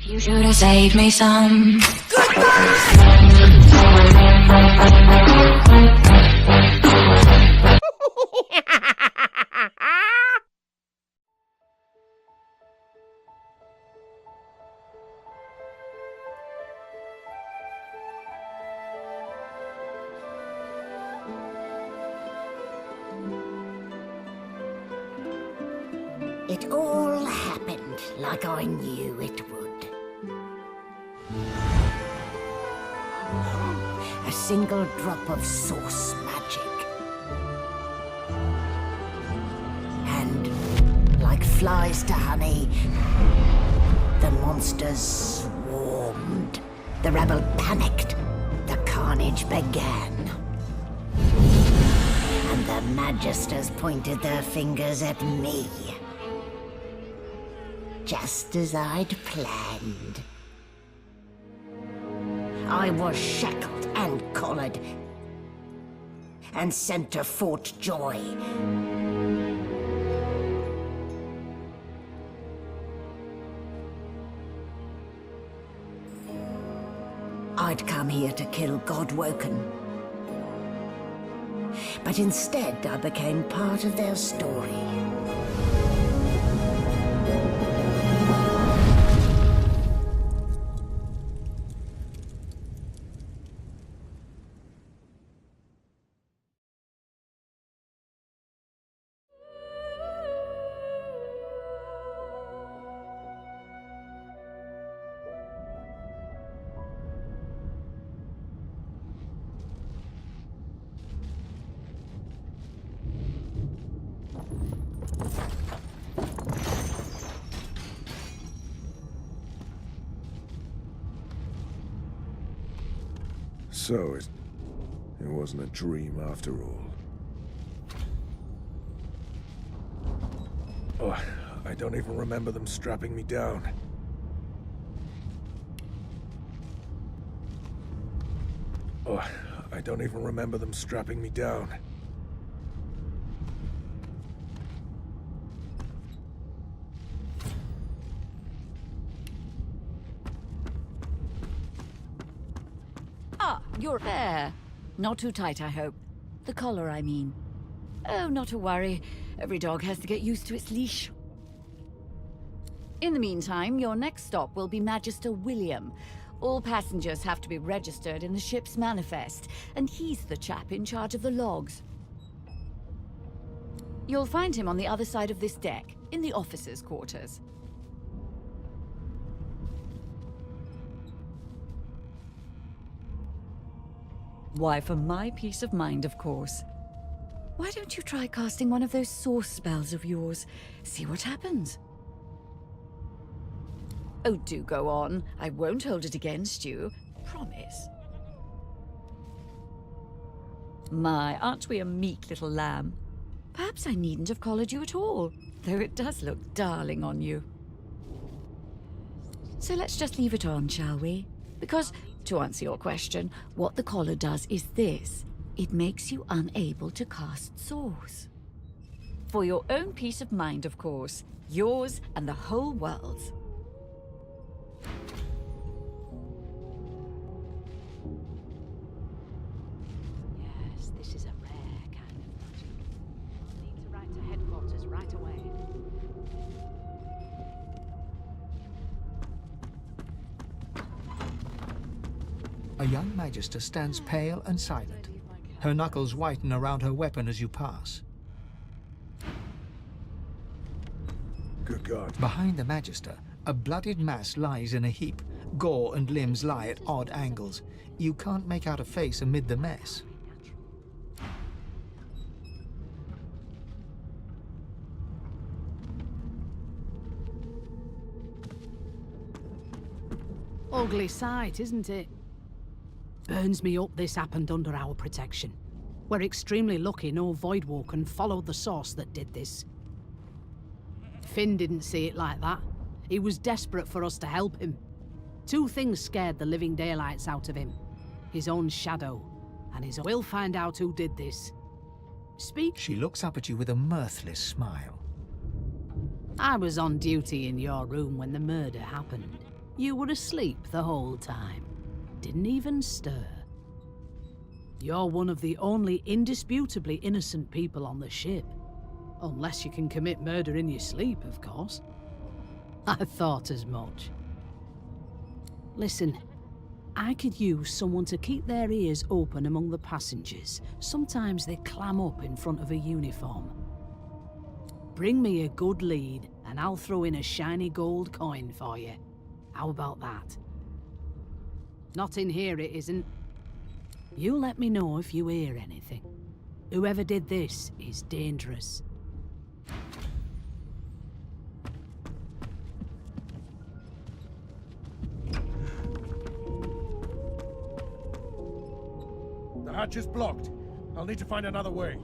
You should have saved me some. It all happened like I knew it would. A single drop of source magic. And, like flies to honey, the monsters swarmed. The rebel panicked. The carnage began. And the Magisters pointed their fingers at me. Just as I'd planned. I was shackled and collared, and sent to Fort Joy. I'd come here to kill Godwoken. But instead, I became part of their story. So it wasn't a dream after all. Oh, I don't even remember them strapping me down. Oh, I don't even remember them strapping me down. You're there. Not too tight, I hope. The collar, I mean. Oh, not to worry. Every dog has to get used to its leash. In the meantime, your next stop will be Magister William. All passengers have to be registered in the ship's manifest, and he's the chap in charge of the logs. You'll find him on the other side of this deck, in the officers' quarters. Why, for my peace of mind, of course. Why don't you try casting one of those source spells of yours? See what happens. Oh, do go on. I won't hold it against you. Promise. My, aren't we a meek little lamb? Perhaps I needn't have collared you at all, though it does look darling on you. So let's just leave it on, shall we? Because, to answer your question, what the collar does is this. It makes you unable to cast source. For your own peace of mind, of course. Yours and the whole world's. Yes, this is a rare kind of magic. I'll need to write to headquarters right away. A young Magister stands pale and silent. Her knuckles whiten around her weapon as you pass. Good God. Behind the Magister, a bloodied mass lies in a heap. Gore and limbs lie at odd angles. You can't make out a face amid the mess. Ugly sight, isn't it? Burns me up this happened under our protection. We're extremely lucky no Voidwoken followed the source that did this. Finn didn't see it like that. He was desperate for us to help him. Two things scared the living daylights out of him. His own shadow, and his own... We'll find out who did this. Speak. She looks up at you with a mirthless smile. I was on duty in your room when the murder happened. You were asleep the whole time. Didn't even stir. You're one of the only indisputably innocent people on the ship. Unless you can commit murder in your sleep, of course. I thought as much. Listen, I could use someone to keep their ears open among the passengers. Sometimes they clam up in front of a uniform. Bring me a good lead, and I'll throw in a shiny gold coin for you. How about that? Not in here, it isn't. You let me know if you hear anything. Whoever did this is dangerous. The hatch is blocked. I'll need to find another way.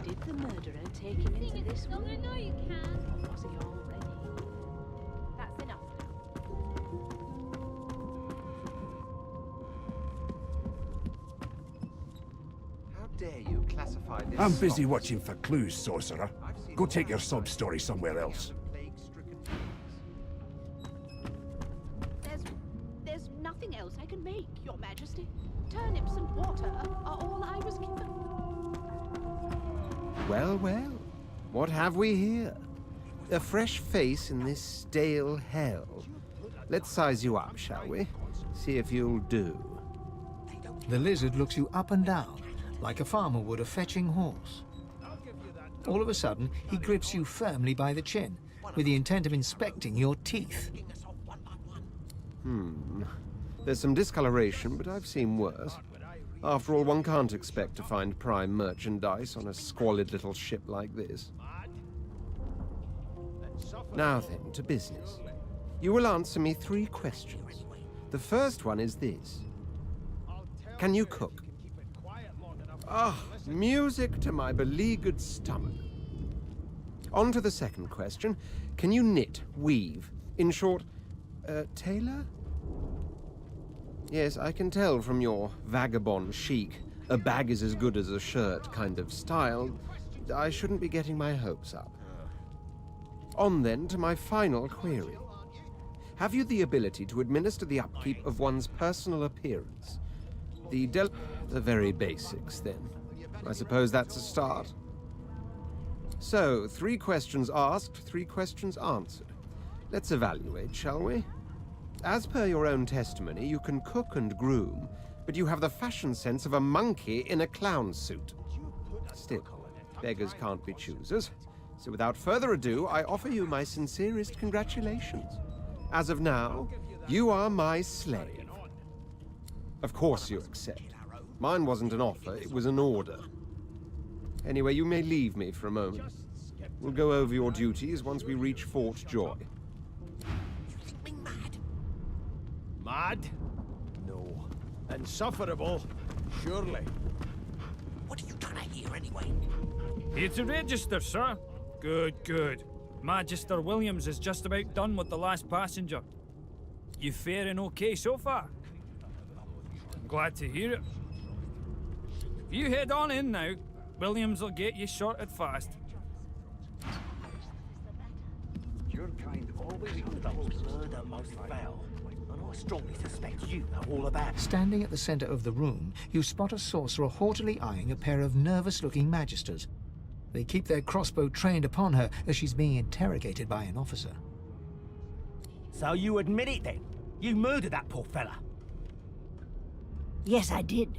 Did the murderer take him into this room? I know you can. Or was he already? That's enough How dare you classify this? I'm busy slop watching for clues, sorcerer. I've seen Go take your horror sub-story somewhere else. of plague-stricken beings. There's nothing else I can make, Your Majesty. Turnips and water are all I was given. Well, well. What have we here? A fresh face in this stale hell. Let's size you up, shall we? See if you'll do. The lizard looks you up and down, like a farmer would a fetching horse. All of a sudden, he grips you firmly by the chin, with the intent of inspecting your teeth. There's some discoloration, but I've seen worse. After all, one can't expect to find prime merchandise on a squalid little ship like this. Now then, to business. You will answer me 3 questions. The first one is this. Can you cook? Ah, music to my beleaguered stomach. On to the second question. Can you knit, weave? In short, tailor? Yes, I can tell from your vagabond chic, a bag is as good as a shirt kind of style. I shouldn't be getting my hopes up. On then to my final query. Have you the ability to administer the upkeep of one's personal appearance? The very basics, then. I suppose that's a start. So, 3 questions asked, 3 questions answered. Let's evaluate, shall we? As per your own testimony, you can cook and groom, but you have the fashion sense of a monkey in a clown suit. Still, beggars can't be choosers. So without further ado, I offer you my sincerest congratulations. As of now, you are my slave. Of course you accept. Mine wasn't an offer, it was an order. Anyway, you may leave me for a moment. We'll go over your duties once we reach Fort Joy. Mad? No. Insufferable? Surely. What are you trying to hear anyway? Here to register, sir. Good, good. Magister Williams is just about done with the last passenger. You faring okay so far? I'm glad to hear it. If you head on in now, Williams will get you sorted fast. Your kind always conducts murder most foul. And I strongly suspect you know all about it. Standing at the center of the room, you spot a sorcerer haughtily eyeing a pair of nervous-looking magisters. They keep their crossbow trained upon her as she's being interrogated by an officer. So you admit it then? You murdered that poor fella? Yes, I did.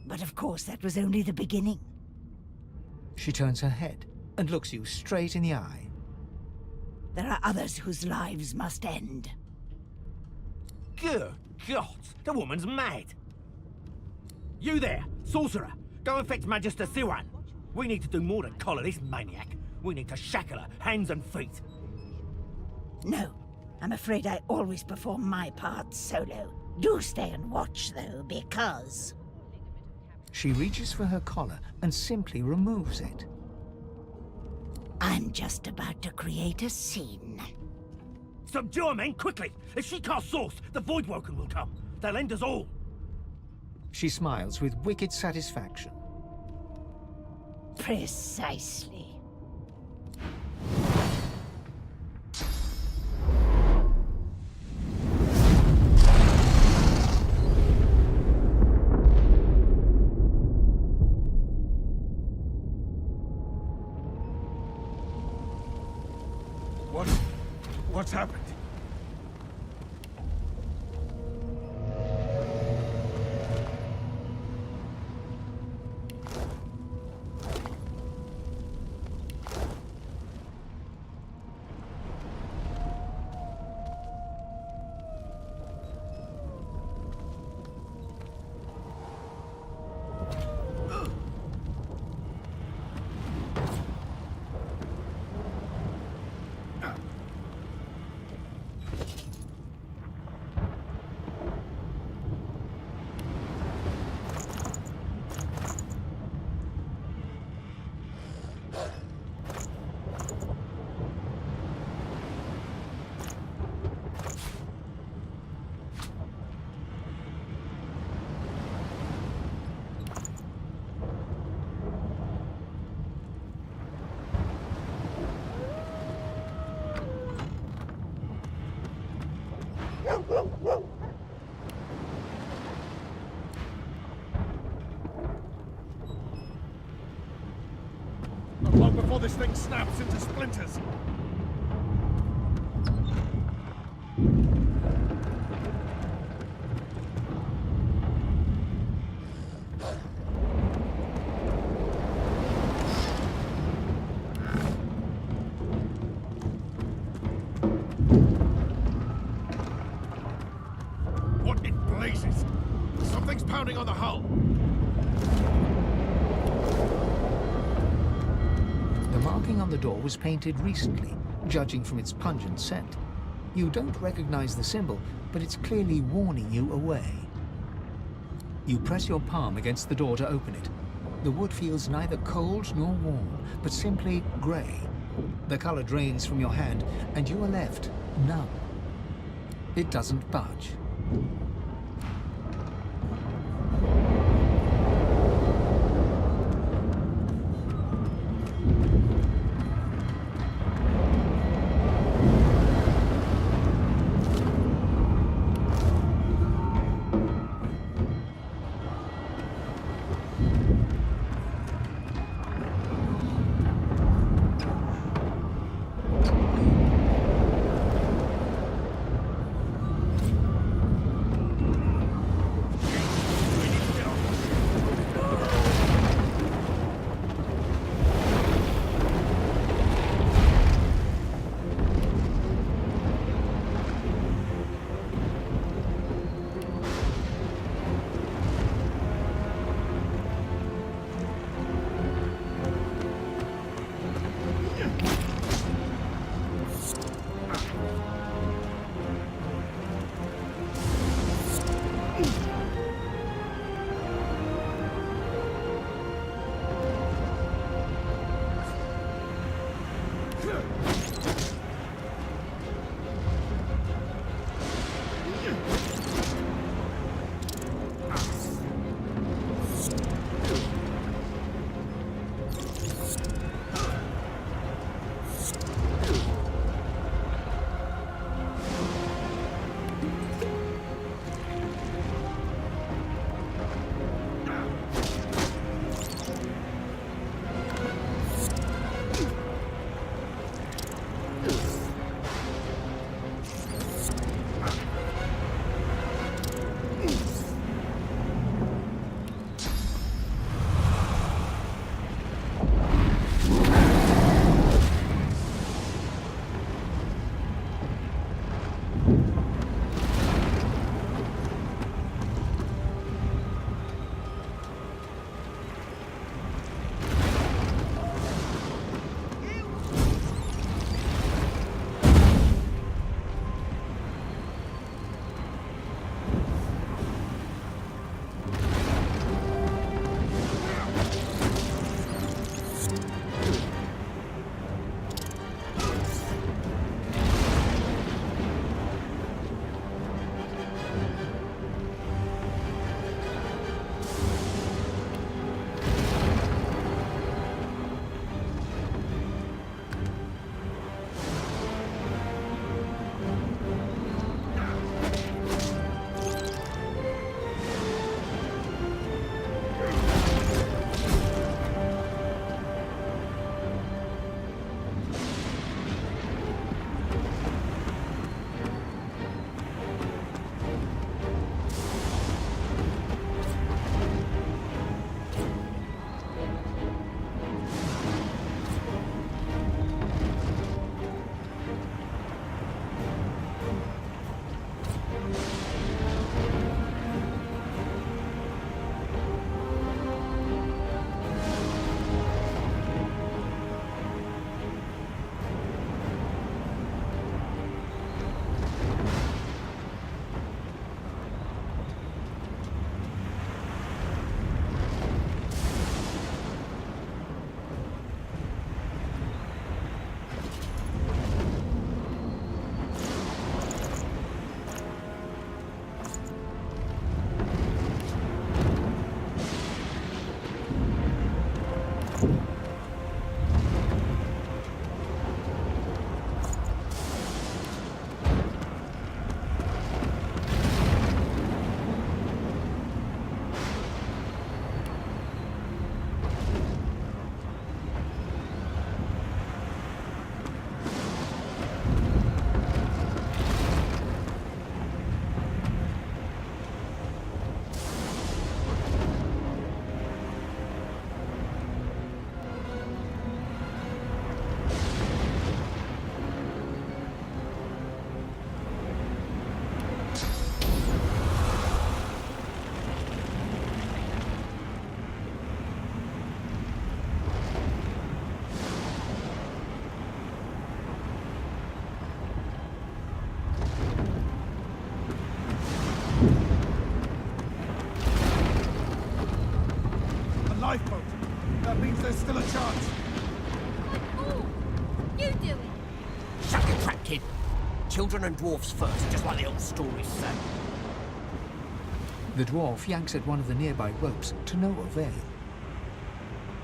But of course, that was only the beginning. She turns her head and looks you straight in the eye. There are others whose lives must end. Good God, the woman's mad. You there, sorcerer, go and fetch Magister Siwan. We need to do more than collar this maniac. We need to shackle her, hands and feet. No, I'm afraid I always perform my part solo. Do stay and watch, though, because... She reaches for her collar and simply removes it. I'm just about to create a scene. Subdue her, men, quickly! If she casts source, the Voidwoken will come. They'll end us all. She smiles with wicked satisfaction. Precisely. What's happened? Not long before this thing snaps into splinters. What in blazes? Something's pounding on the hull. The marking on the door was painted recently, judging from its pungent scent. You don't recognize the symbol, but it's clearly warning you away. You press your palm against the door to open it. The wood feels neither cold nor warm, but simply grey. The color drains from your hand, and you are left numb. It doesn't budge. kid. Children and dwarfs first, just like the old stories say. The dwarf yanks at one of the nearby ropes to no avail.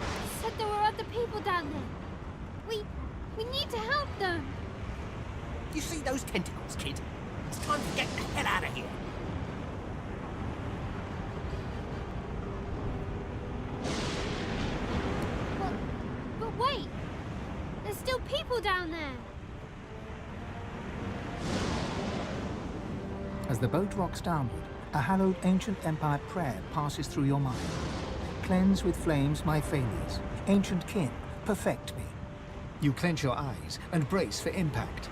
He said there were other people down there. We need to help them. You see those tentacles, kid? It's time to get the hell out of here. But wait! There's still people down there. As the boat rocks downward, a hallowed ancient empire prayer passes through your mind. Cleanse with flames my failures. Ancient kin, perfect me. You clench your eyes and brace for impact.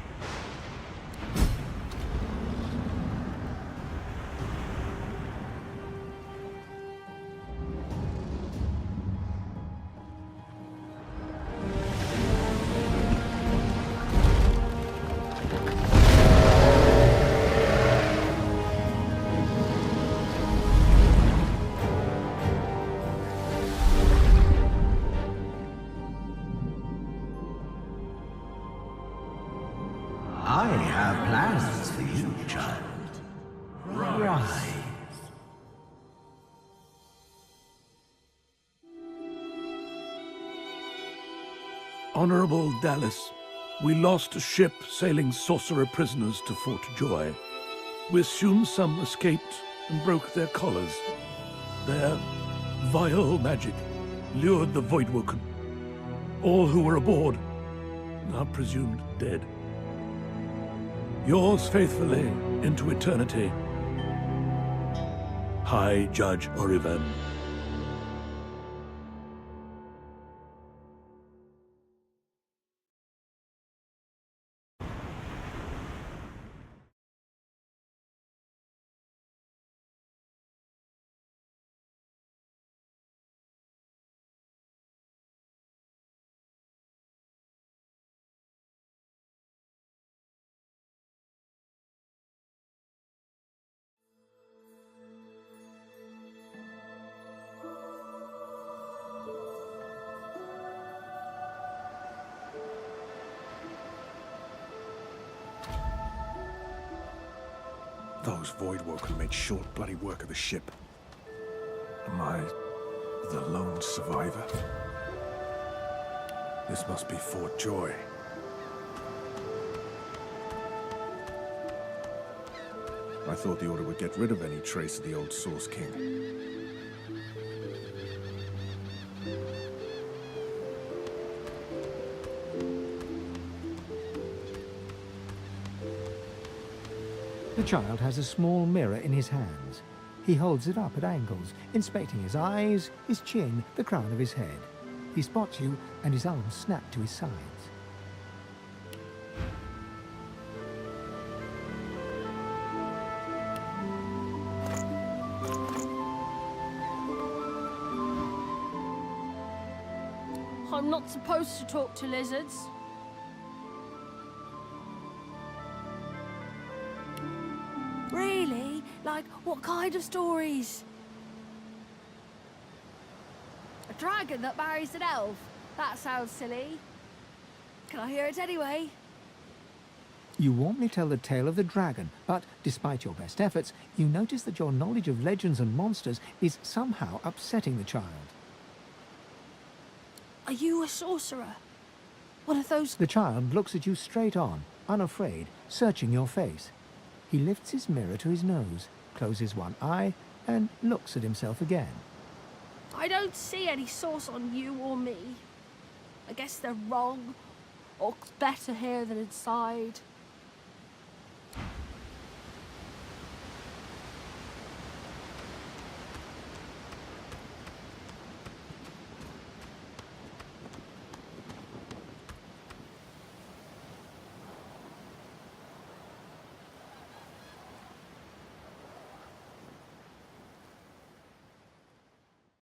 I have plans for you, child. Rise. Honorable Dallas, we lost a ship sailing sorcerer prisoners to Fort Joy. We assume some escaped and broke their collars. Their vile magic lured the Voidwoken. All who were aboard are presumed dead. Yours faithfully into eternity, High Judge Oriven. Those Voidwoken made short bloody work of the ship. Am I the lone survivor? This must be Fort Joy. I thought the Order would get rid of any trace of the old Source King. The child has a small mirror in his hands. He holds it up at angles, inspecting his eyes, his chin, the crown of his head. He spots you, and his arms snap to his sides. I'm not supposed to talk to lizards. Really? Like, what kind of stories? A dragon that marries an elf? That sounds silly. Can I hear it anyway? You warmly tell the tale of the dragon, but despite your best efforts, you notice that your knowledge of legends and monsters is somehow upsetting the child. Are you a sorcerer? One of those... The child looks at you straight on, unafraid, searching your face. He lifts his mirror to his nose, closes one eye, and looks at himself again. I don't see any source on you or me. I guess they're wrong, or better here than inside.